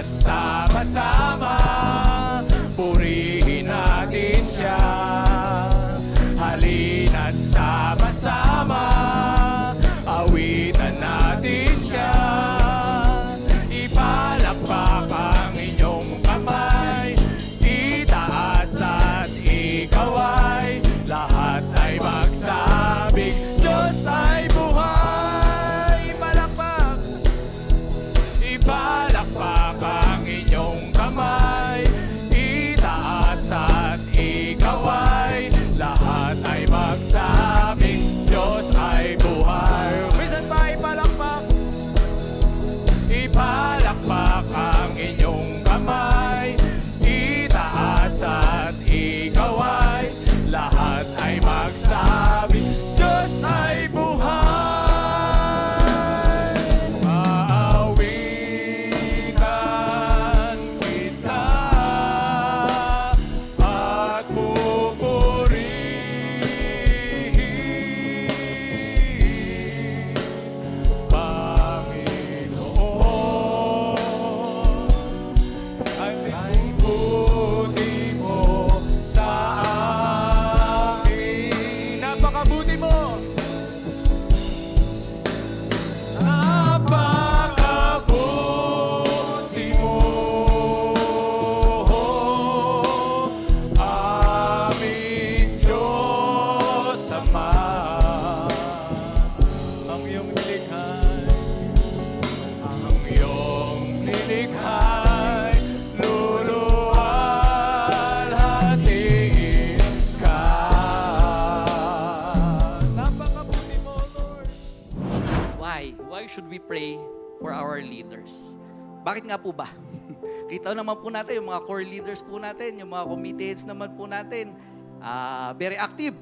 sama-sama, purihin natin siya. Halina sama-sama, awitan natin siya. Ipalakpak ang inyong kamay, itaas at ikaway, lahat ay magsabing Diyos ay buhay. Palakpak, ipalakpak ang inyong kamay, itaas at ikaway, lahat ay magsabing Diyos ay buhay. Minsan pa ipalakpak, ipalakpak ang inyong kamay, itaas at ikaway, lahat ay magsabing Diyos ay buhay. Maawikan kita at pupurihin, Panginoon, ang buti mo sa akin. Napakabuti mo. Napakabuti mo, aming Diyos Ama. Ang iyong nilikhay, luluwalhatiin ka. Napakabuti mo, Lord. Why? Why should we pray for our leaders? Bakit nga po ba? Kita naman po natin, yung mga core leaders po natin, yung mga committee heads naman po natin, very active.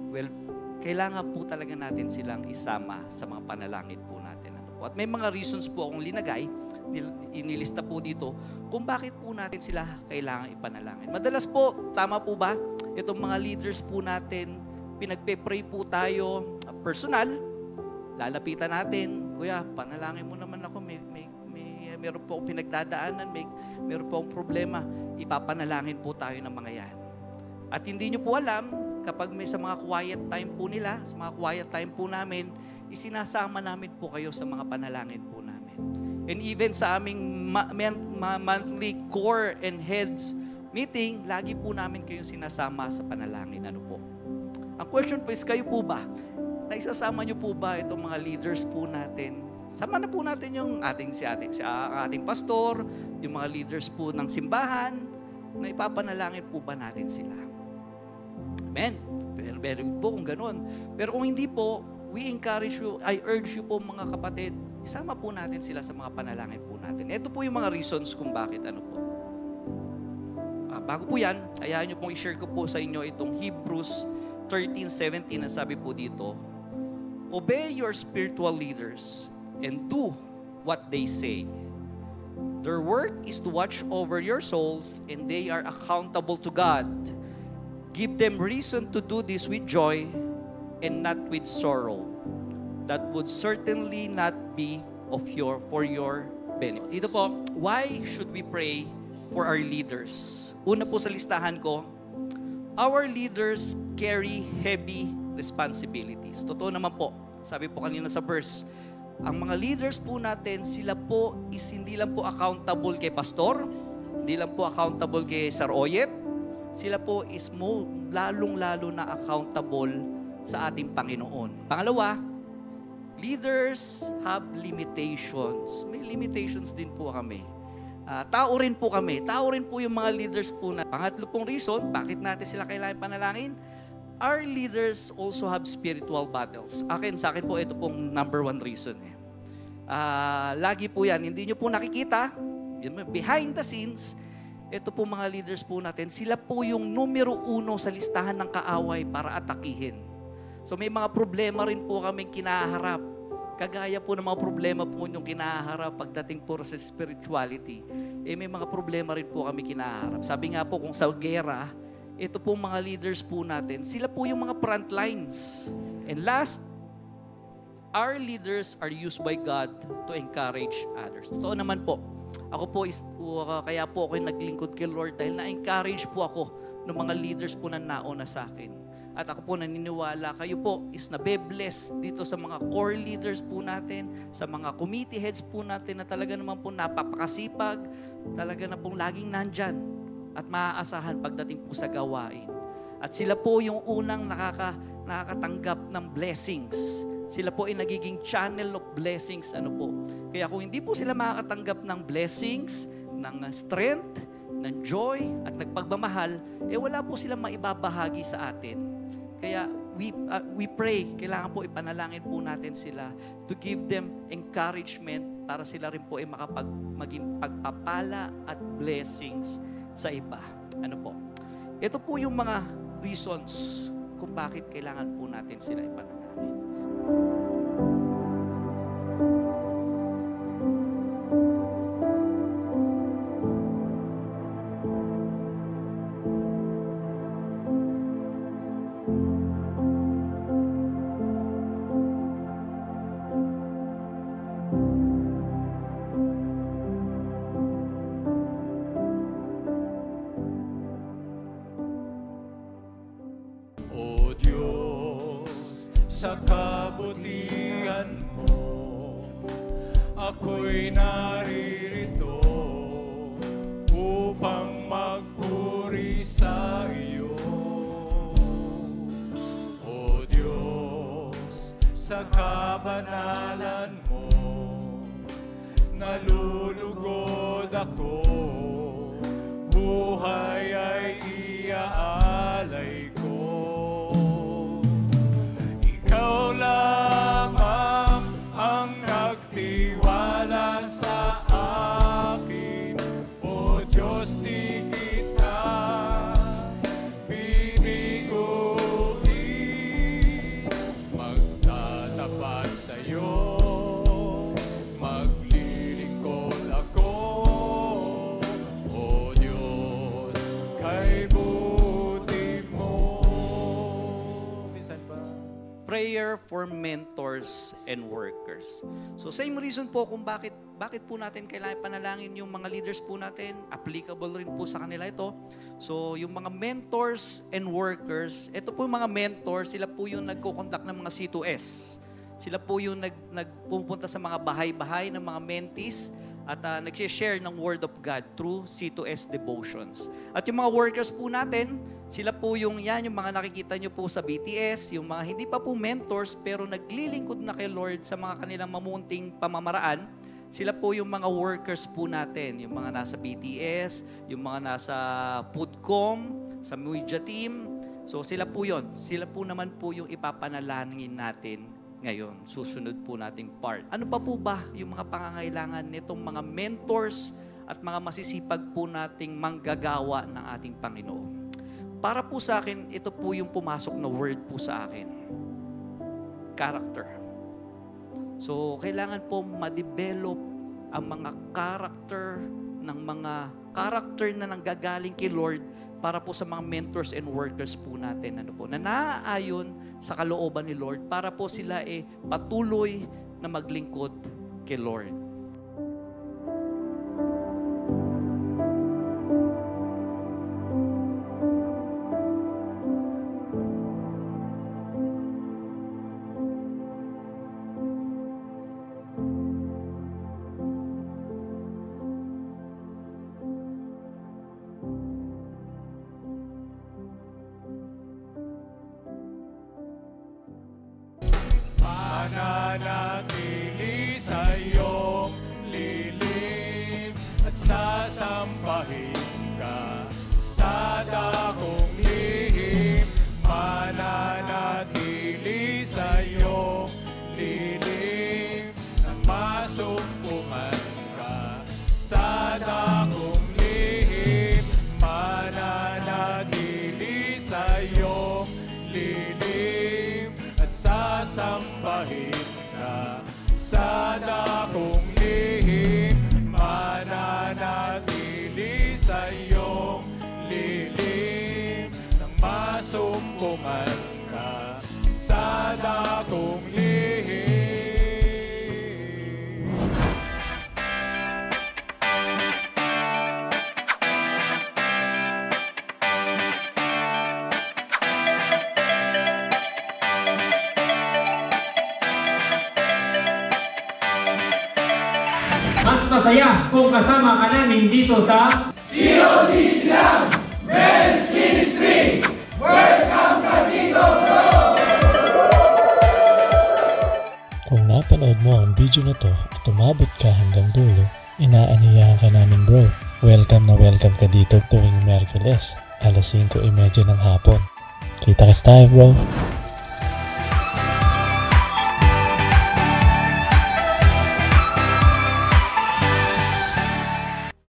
Well, kailangan po talaga natin silang isama sa mga panalangin po natin. Ano po? At may mga reasons po akong linagay, inilista po dito, kung bakit po natin sila kailangan ipanalangin. Madalas po, tama po ba? Itong mga leaders po natin, pinagpe-pray po tayo personal, lalapitan natin, kuya, panalangin mo naman ako, meron po akong pinagdadaanan, meron po akong problema, ipapanalangin po tayo ng mga yan. At hindi nyo po alam, kapag may sa mga quiet time po nila, sa mga quiet time po namin, isinasama namin po kayo sa mga panalangin po namin. And even sa aming monthly core and heads meeting, lagi po namin kayo sinasama sa panalangin. Ano po? Ang question po is, kayo po ba? Naisasama nyo po ba itong mga leaders po natin? Sama na po natin yung ating pastor, yung mga leaders po ng simbahan, na ipapanalangin po ba natin sila? Amen. Very good po kung ganun. Pero kung hindi po, we encourage you, I urge you po mga kapatid, isama po natin sila sa mga panalangin po natin. Ito po yung mga reasons kung bakit ano po. Bago po yan, ayahan nyo pong i-share ko po sa inyo itong Hebrews 13:17 na sabi po dito, obey your spiritual leaders and do what they say. Their work is to watch over your souls and they are accountable to God. Give them reason to do this with joy and not with sorrow. That would certainly not be for your benefit. Dito po, why should we pray for our leaders? Una po sa listahan ko, our leaders carry heavy responsibilities. Totoo naman po. Sabi po kanina sa verse, ang mga leaders po natin, sila po is hindi lang po accountable kay pastor, hindi lang po accountable kay Sir Oyet, sila po is lalong-lalo na accountable sa ating Panginoon. Pangalawa, leaders have limitations. May limitations din po kami. Tao rin po kami. Tao rin po yung mga leaders po na. Pangatlo pong reason, bakit natin sila kailangan panalangin? Our leaders also have spiritual battles. Sa akin po, ito pong number one reason. Lagi po yan, hindi nyo po nakikita, behind the scenes, ito po mga leaders po natin, sila po yung numero uno sa listahan ng kaaway para atakihin. So may mga problema rin po kaming kinaharap. Kagaya po ng mga problema po yung kinaharap pagdating po sa spirituality. May mga problema rin po kami kinaharap. Sabi nga po, kung sa gera, ito po mga leaders po natin, sila po yung mga front lines. And last, our leaders are used by God to encourage others. Totoo naman po. Ako po, kaya po ako naglingkod kay Lord dahil na-encourage po ako ng mga leaders po na nauna sa akin. At ako po naniniwala, kayo po is nabe-bless dito sa mga core leaders po natin, sa mga committee heads po natin na talaga naman po napapakasipag, talaga na pong laging nandyan at maaasahan pagdating po sa gawain. At sila po yung unang nakakatanggap ng blessings. Sila po ay nagiging channel of blessings. Ano po? Kaya kung hindi po sila makakatanggap ng blessings, ng strength, ng joy, at nagpagmamahal, wala po silang maibabahagi sa atin. Kaya we pray, kailangan po ipanalangin po natin sila to give them encouragement para sila rin po ay maging pagpapala at blessings sa iba. Ano po? Ito po yung mga reasons kung bakit kailangan po natin sila ipanalangin. O Diyos, sa kabutihan mo, ako'y naririto upang magpuri sa iyo. O Diyos, sa kabanalan mo, nalulugod ako, buhay ay iaalay ko. Ikaw lamang ang nagtiwala sa akin, O Diyos, di kita bibiguin. Magtatapat sa'yo, maglilingkod ako, O Diyos, kay buti mo. Minsan ba? Prayer for mentors and workers. So same reason po kung bakit po natin kailangan panalangin yung mga leaders po natin. Applicable rin po sa kanila ito. So yung mga mentors and workers, ito po yung mga mentors, sila po yung nagko-conduct ng mga C2S. Sila po yung nagpupunta sa mga bahay-bahay ng mga mentees at nag-share ng Word of God through C2S devotions. At yung mga workers po natin, sila po yung mga nakikita nyo po sa BTS, yung mga hindi pa po mentors pero naglilingkod na kay Lord sa mga kanilang mamunting pamamaraan. Sila po yung mga workers po natin, yung mga nasa BTS, yung mga nasa Foodcom, sa media team. So sila po yun. Sila po naman po yung ipapanalangin natin ngayon, susunod po nating part. Ano pa po ba yung mga pangangailangan nitong mga mentors at mga masisipag po nating manggagawa ng ating Panginoon? Para po sa akin, ito po yung pumasok na word po sa akin. Character. So, kailangan po ma-develop ang mga character na nanggagaling kay Lord para po sa mga mentors and workers po natin, na naaayon sa kalooban ni Lord para po sila patuloy na maglingkod kay Lord. Mananatili sa'yo masaya kung kasama ka namin dito sa Kung napanood mo ang video na to at umabot ka hanggang dulo, inaaniyahan ka namin bro. Welcome na welcome ka dito tuwing Merkules, alas 5:30 ng hapon. Kita-kits tayo bro!